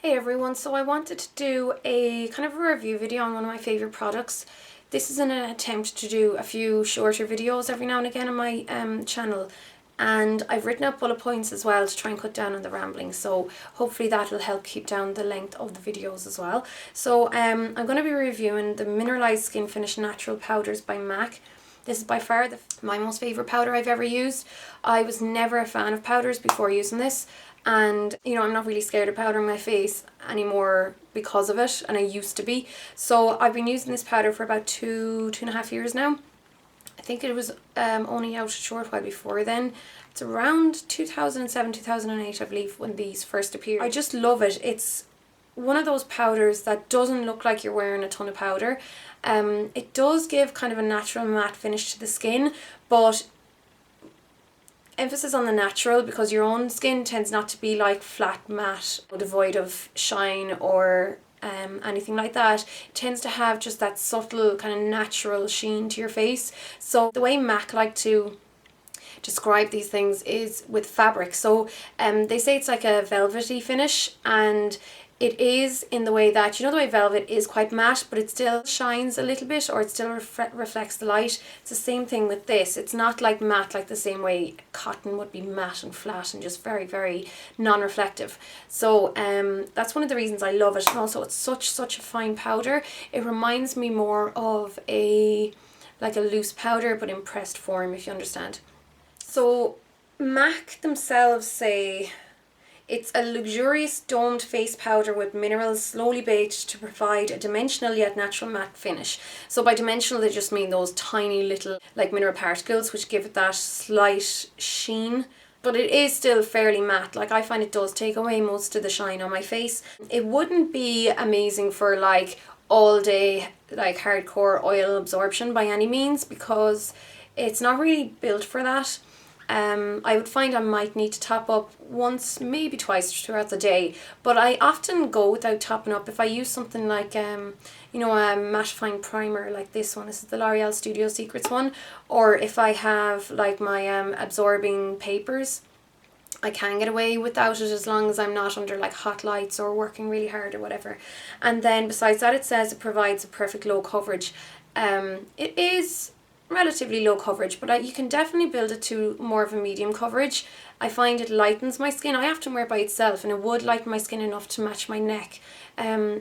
Hey everyone, so I wanted to do a kind of a review video on one of my favourite products. This is an attempt to do a few shorter videos every now and again on my channel, and I've written up bullet points as well to try and cut down on the rambling, so hopefully that will help keep down the length of the videos as well. So I'm going to be reviewing the Mineralized Skinfinish Natural Powders by MAC. This is by far my most favourite powder I've ever used. I was never a fan of powders before using this, and you know, I'm not really scared of powdering my face anymore because of it, and I used to be. So I've been using this powder for about two and a half years now. I think it was only out a short while before then. It's around 2007, 2008 I believe when these first appeared. I just love it. It's one of those powders that doesn't look like you're wearing a ton of powder. It does give kind of a natural matte finish to the skin, but emphasis on the natural because your own skin tends not to be like flat matte, devoid of shine or anything like that. It tends to have just that subtle kind of natural sheen to your face. So the way MAC like to describe these things is with fabric. So they say it's like a velvety finish, and it is in the way that, you know, the way velvet is quite matte but it still shines a little bit, or it still reflects the light. It's the same thing with this. It's not like matte like the same way cotton would be matte and flat and just very, very non-reflective. So that's one of the reasons I love it. And also it's such a fine powder. It reminds me more of like a loose powder but in pressed form, if you understand. So MAC themselves say it's a luxurious domed face powder with minerals slowly baked to provide a dimensional yet natural matte finish. So by dimensional they just mean those tiny little like mineral particles which give it that slight sheen. But it is still fairly matte. Like, I find it does take away most of the shine on my face. It wouldn't be amazing for like all day like hardcore oil absorption by any means, because it's not really built for that. I would find I might need to top up once, maybe twice throughout the day, but I often go without topping up if I use something like, you know, a mattifying primer like this one. This is the L'Oreal Studio Secrets one. Or if I have like my absorbing papers, I can get away without it as long as I'm not under like hot lights or working really hard or whatever. And then besides that, it says it provides a perfect low coverage. It is relatively low coverage, but you can definitely build it to more of a medium coverage. I find it lightens my skin. I often wear it by itself and it would lighten my skin enough to match my neck,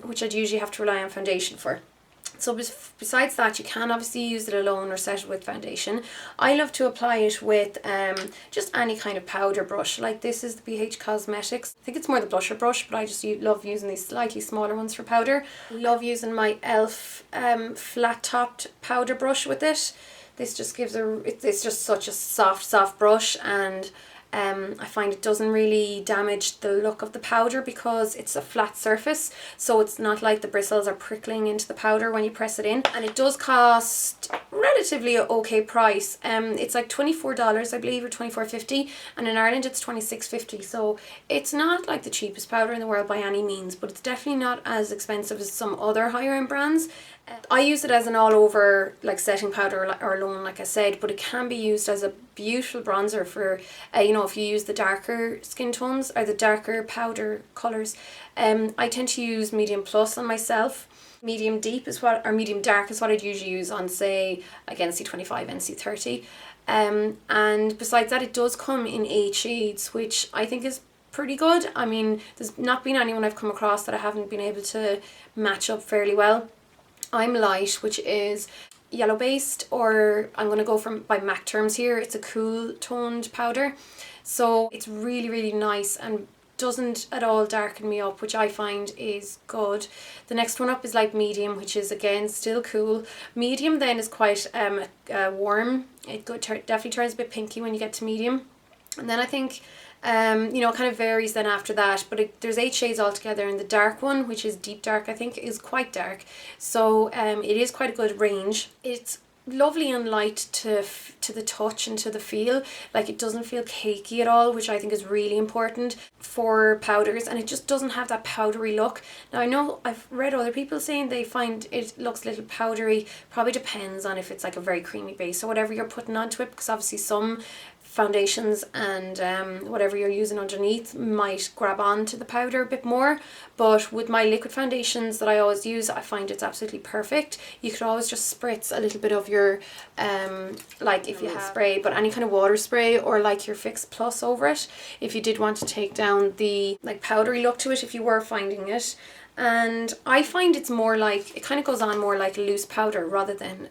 which I'd usually have to rely on foundation for. So besides that, you can obviously use it alone or set it with foundation. I love to apply it with just any kind of powder brush. Like this is the BH Cosmetics. I think it's more the blusher brush, but I just love using these slightly smaller ones for powder. I love using my e.l.f. Flat topped powder brush with it. This just gives it's just such a soft brush, and I find it doesn't really damage the look of the powder because it's a flat surface, so it's not like the bristles are prickling into the powder when you press it in. And it does cost relatively okay price. It's like $24 I believe, or $24.50, and in Ireland it's $26.50, so it's not like the cheapest powder in the world by any means, but it's definitely not as expensive as some other higher end brands. I use it as an all over like setting powder or alone, like I said, but it can be used as a beautiful bronzer for you know, if you use the darker skin tones or the darker powder colours. I tend to use medium plus on myself. Medium deep is what, or medium dark is what I'd usually use on, say, like NC25, NC30. And besides that, it does come in 8 shades, which I think is pretty good. I mean, there's not been anyone I've come across that I haven't been able to match up fairly well. I'm light, which is yellow based, or I'm going to go by MAC terms here, it's a cool toned powder. So it's really nice and doesn't at all darken me up, which I find is good. The next one up is like medium, which is again still cool. Medium then is quite warm. It definitely turns a bit pinky when you get to medium. And then I think you know, it kind of varies then after that, but there's 8 shades altogether, and the dark one, which is deep dark, I think is quite dark, so it is quite a good range. It's lovely and light to the touch and to the feel. Like, it doesn't feel cakey at all, which I think is really important for powders, and it just doesn't have that powdery look. Now, I know I've read other people saying they find it looks a little powdery. Probably depends on if it's like a very creamy base or whatever you're putting onto it, because obviously some foundations and whatever you're using underneath might grab on to the powder a bit more, but with my liquid foundations that I always use, I find it's absolutely perfect. You could always just spritz a little bit of your like if you have spray, but any kind of water spray, or like your Fix Plus over it if you did want to take down the like powdery look to it if you were finding it. And I find it's more like, it kind of goes on more like a loose powder rather than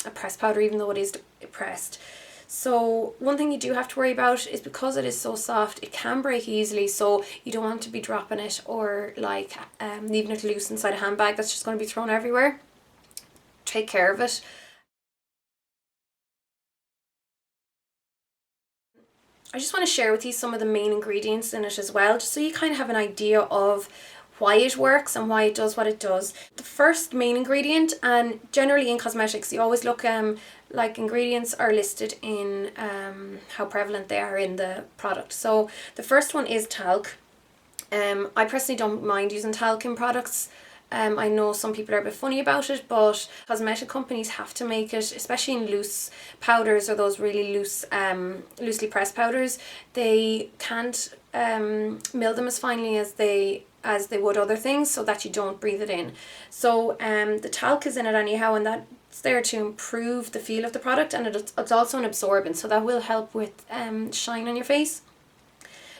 a pressed powder, even though it is pressed. So one thing you do have to worry about is because it is so soft, it can break easily, so you don't want to be dropping it or like leaving it loose inside a handbag that's just going to be thrown everywhere. Take care of it. I just want to share with you some of the main ingredients in it as well, just so you kind of have an idea of why it works and why it does what it does. The first main ingredient, and generally in cosmetics you always look like ingredients are listed in how prevalent they are in the product. So the first one is talc. I personally don't mind using talc in products. I know some people are a bit funny about it, but cosmetic companies have to make it, especially in loose powders or those really loose, loosely pressed powders. They can't mill them as finely as they would other things, so that you don't breathe it in. So the talc is in it anyhow, and that's there to improve the feel of the product, and it's also an absorbent, so that will help with shine on your face.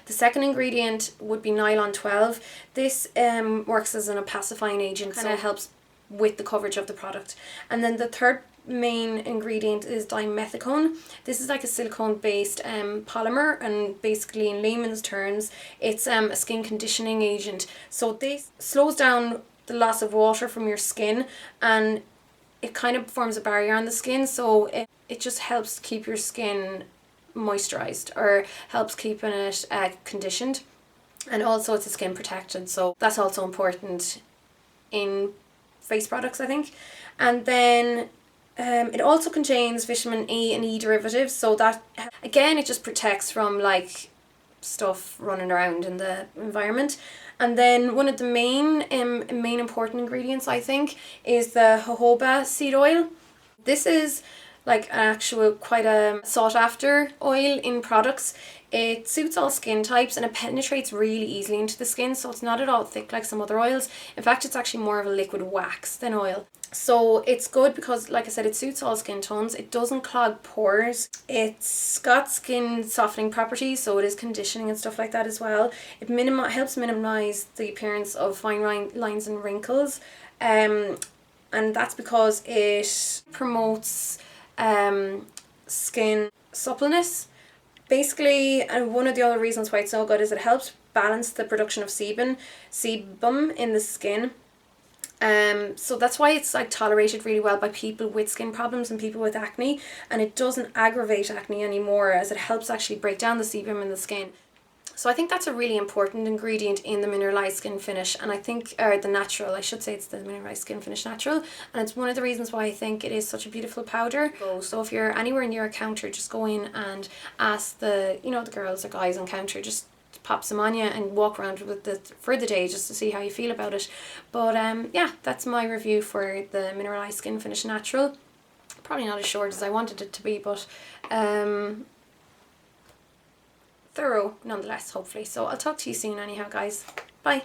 The second ingredient would be Nylon 12. This works as an opacifying agent, kind of helps with the coverage of the product. And then the third main ingredient is Dimethicone. This is like a silicone based polymer, and basically in layman's terms it's a skin conditioning agent. So this slows down the loss of water from your skin, and it kind of forms a barrier on the skin, so it just helps keep your skin moisturized, or helps keeping it conditioned. And also it's a skin protectant, so that's also important in face products, I think. And then it also contains vitamin A and E derivatives, so that again it just protects from like stuff running around in the environment. And then one of the main important ingredients, I think, is the jojoba seed oil. This is like an actual quite a sought after oil in products. It suits all skin types and it penetrates really easily into the skin, so it's not at all thick like some other oils. In fact, it's actually more of a liquid wax than oil. So it's good because, like I said, it suits all skin tones. It doesn't clog pores. It's got skin softening properties, so it is conditioning and stuff like that as well. It helps minimize the appearance of fine lines and wrinkles, and that's because it promotes skin suppleness. Basically, and one of the other reasons why it's so good is it helps balance the production of sebum in the skin. So that's why it's like tolerated really well by people with skin problems and people with acne, and it doesn't aggravate acne anymore, as it helps actually break down the sebum in the skin. So I think that's a really important ingredient in the Mineralized Skin Finish, and I think, or the natural, I should say it's the Mineralized Skin Finish Natural, and it's one of the reasons why I think it is such a beautiful powder. So if you're anywhere near a counter, just go in and ask the girls or guys on counter, just pop some on you and walk around with it for the day just to see how you feel about it. But yeah, that's my review for the Mineralized Skin Finish Natural. Probably not as short as I wanted it to be, but thorough nonetheless, hopefully. So I'll talk to you soon anyhow, guys. Bye.